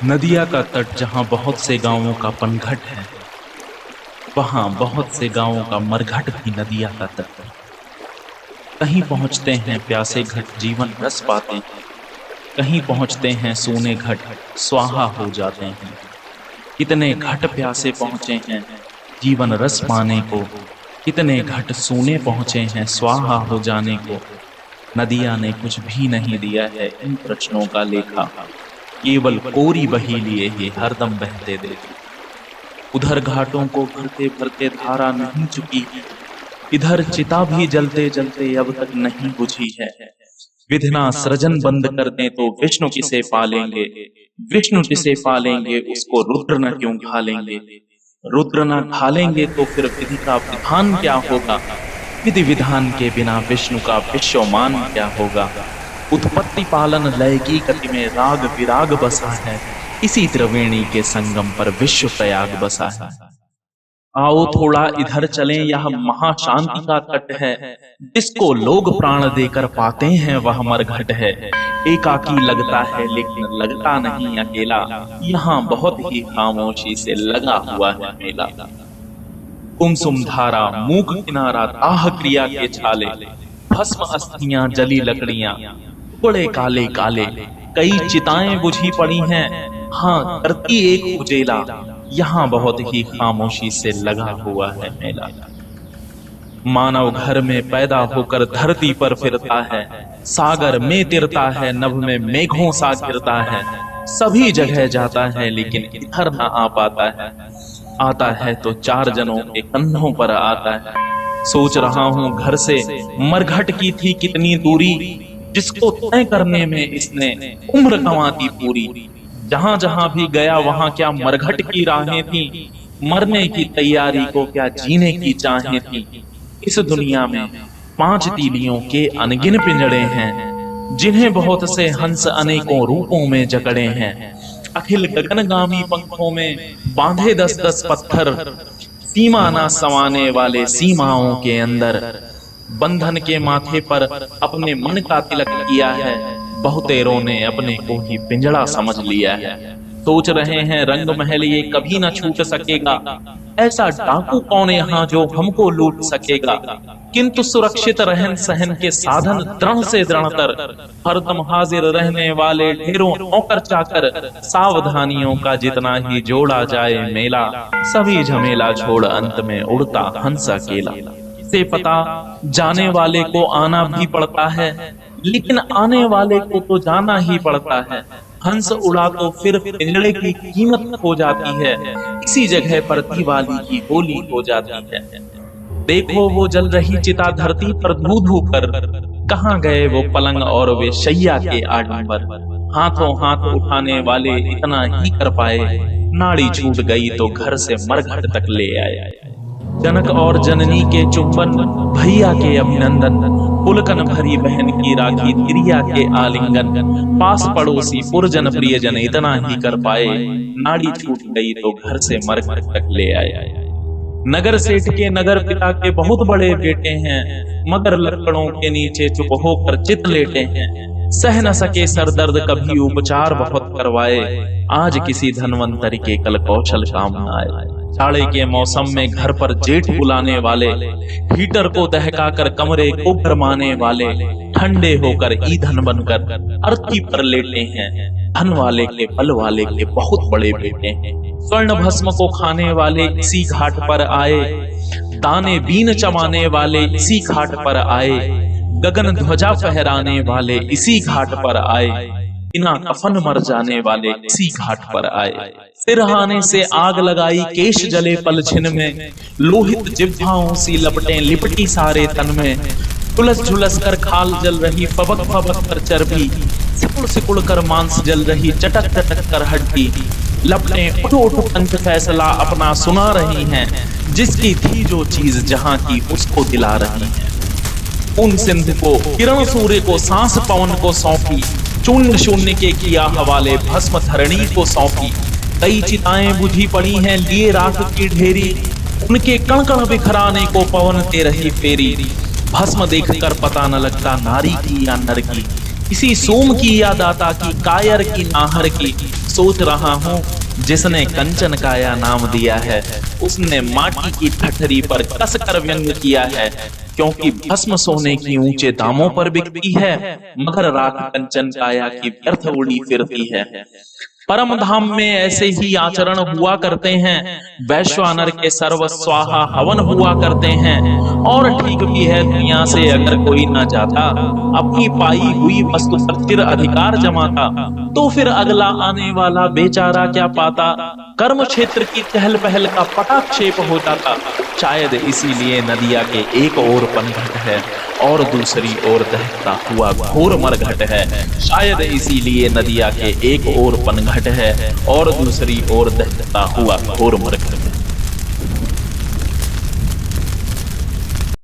नदिया का तट जहाँ बहुत से गांवों का पनघट है, वहाँ बहुत से गांवों का मरघट भी नदिया का तट है। कहीं पहुँचते हैं प्यासे घट जीवन रस पाते हैं, कहीं पहुँचते हैं सूने घट स्वाहा हो जाते हैं। कितने घट प्यासे पहुँचे हैं जीवन रस पाने को, कितने घट सूने पहुँचे हैं स्वाहा हो जाने को। नदिया ने कुछ भी नहीं दिया है इन प्रश्नों का लेखा, केवल कोरी बही लिए ये हरदम बहते देखे। उधर घाटों को भरते भरते धारा नहीं चुकी, इधर चिता भी जलते जलते अब तक नहीं बुझी है। विधना सृजन बंद कर दें तो विष्णु किसे पालेंगे, विष्णु किसे पालेंगे उसको रुद्र न क्यों घालेंगे। रुद्र न घालेंगे तो फिर विधि का विधान क्या होगा, विधि विधान के बिना विष्णु का विश्वमान क्या होगा। उत्पत्ति पालन लय की गति में राग विराग बसा है, इसी त्रिवेणी के संगम पर विश्व प्रयाग बसा है। आओ थोड़ा इधर चलें, यह महाशांति का तट है, जिसको लोग प्राण देकर पाते हैं वह मरघट है। एकाकी लगता है लेकिन लगता नहीं अकेला, यहाँ बहुत ही खामोशी से लगा हुआ है मेला। कुमसुम धारा मूक किनारा ताह क्रिया के छाले, भस्म अस्थियां जली लकड़ियां टुकड़े काले काले। कई चिताएं बुझी पड़ी हैं, हाँ करती एक उजेला, यहाँ बहुत ही खामोशी से लगा हुआ है मेला। मानव घर में पैदा होकर धरती पर फिरता है, सागर में तिरता है नभ में मेघों सा गिरता है। सभी जगह जाता है लेकिन इधर ना आ पाता है, आता है तो चार जनों के कंधों पर आता है। सोच रहा हूं घर से मरघट की थी कितनी दूरी, जिसको तय करने में इसने उम्र गंवा दी पूरी। जहां जहां भी गया वहां क्या मरघट की राहें थी, मरने की तैयारी को क्या जीने की चाहें थी। इस दुनिया में 5 तीलियों के अनगिन पिंजड़े हैं, जिन्हें बहुत से हंस अनेकों रूपों में जकड़े हैं। अखिल गगनगामी पंखों में बांधे 10-10 पत्थर, सीमा ना समाने वाले सीमाओं के अंदर। बंधन के माथे पर अपने मन का तिलक किया है, बहुतेरों ने अपने को ही पिंजड़ा समझ लिया है। सोच रहे हैं रंग महल ये कभी ना छूट सकेगा, ऐसा डाकू कौन यहाँ जो हमको लूट सकेगा। किंतु सुरक्षित रहन सहन के साधन दृढ़ से दृढ़तर, हरदम हाजिर रहने वाले ढेरों नौकर चाकर। सावधानियों का जितना ही जोड़ा जाए मेला, सभी झमेला छोड़ अंत में उड़ता हंस अकेला। से पता जाने वाले को आना भी पड़ता है, लेकिन आने वाले को तो जाना ही पड़ता है। हंस उड़ा तो फिर पिंजड़े की कीमत हो जाती है, इसी जगह पर दिवाली की होली हो जाती है। देखो वो जल रही चिता धरती पर धू धू कर, कहाँ गए वो पलंग और वे शैया के आडंबर। हाथों हाथ उठाने वाले इतना ही कर पाए, नाड़ी छूट गई तो घर से मरघट तक ले आए। जनक और जननी के चुंबन, भैया के अभिनंदन, पुलकन भरी बहन की राखी, तिरिया के आलिंगन। पास पड़ोसी पुरजन प्रियजन इतना ही कर पाए, नाड़ी छूट गई तो घर से मरघट तक ले आए। नगर सेठ के नगर पिता के बहुत बड़े बेटे हैं, मगर लकड़ों के नीचे चुप होकर चित लेटे हैं। सह न सके सरदर्द कभी उपचार बहुत करवाए, आज किसी धनवंतरी के कल कौशल काम न आए। जाड़े के मौसम में घर पर जेठ बुलाने वाले, हीटर को दहकाकर कमरे को गरमाने वाले, ठंडे होकर ईंधन बनकर अर्थी पर लेटे हैं। धन वाले के बल वाले के बहुत बड़े बेटे हैं। स्वर्ण भस्म को खाने वाले इसी घाट पर आए, दाने बीन चमाने वाले इसी घाट पर आए, गगन ध्वजा फहराने वाले इसी घाट पर आए, बिना कफन मर जाने वाले इसी घाट पर आए। सिरहाने से आग लगाई केश जले पलछिन में, लोहित जिह्वाओं सी लपटें लिपटी सारे तन में। झुलस झुलस कर खाल जल रही, फबक फबक कर चर्बी, सिकुड़ सिकुड़ कर मांस जल रही, चटक चटक कर हड्डी। लपटें उठ उठ पंच फैसला अपना सुना रही हैं, जिसकी थी जो चीज जहां की उसको दिला रही हैं। उन सिंध को किरण सूर्य को सांस पवन को सौंपी, चूर्ण शून्य के किया हवाले भस्म धरणी को सौंपी। कई चिताएं बुझी पड़ी हैं लिए राख की ढेरी, उनके कण कण बिखराने को पवन ते रही फेरी। भस्म देखकर पता न लगता नारी की या नर की, इसी सोम की या दाता की, कायर की नाहर की सोच रहा हूँ। जिसने कंचन काया नाम दिया है, उसने माटी की ठठरी पर कस कर व्यंग किया है। क्योंकि भस्म सोने की ऊंचे दामों पर बिकती है, मगर राख कंचन काया की व्यर्थ उड़ी फिरती है। परम धाम में ऐसे ही आचरण हुआ करते हैं, वैश्वानर के सर्व स्वाहा हवन हुआ करते हैं। और ठीक भी है, दुनिया से अगर कोई ना जाता, अपनी पाई हुई वस्तु पर चिर अधिकार जमाता, तो फिर अगला आने वाला बेचारा क्या पाता। कर्म क्षेत्र की चहल पहल का पटाक्षेप हो जाता। शायद इसीलिए नदिया के एक ओर पनघट है और दूसरी ओर दहकता हुआ घोर मरघट है। शायद इसीलिए नदिया के एक ओर पनघट है और दूसरी ओर दहकता हुआ घोर मरघट।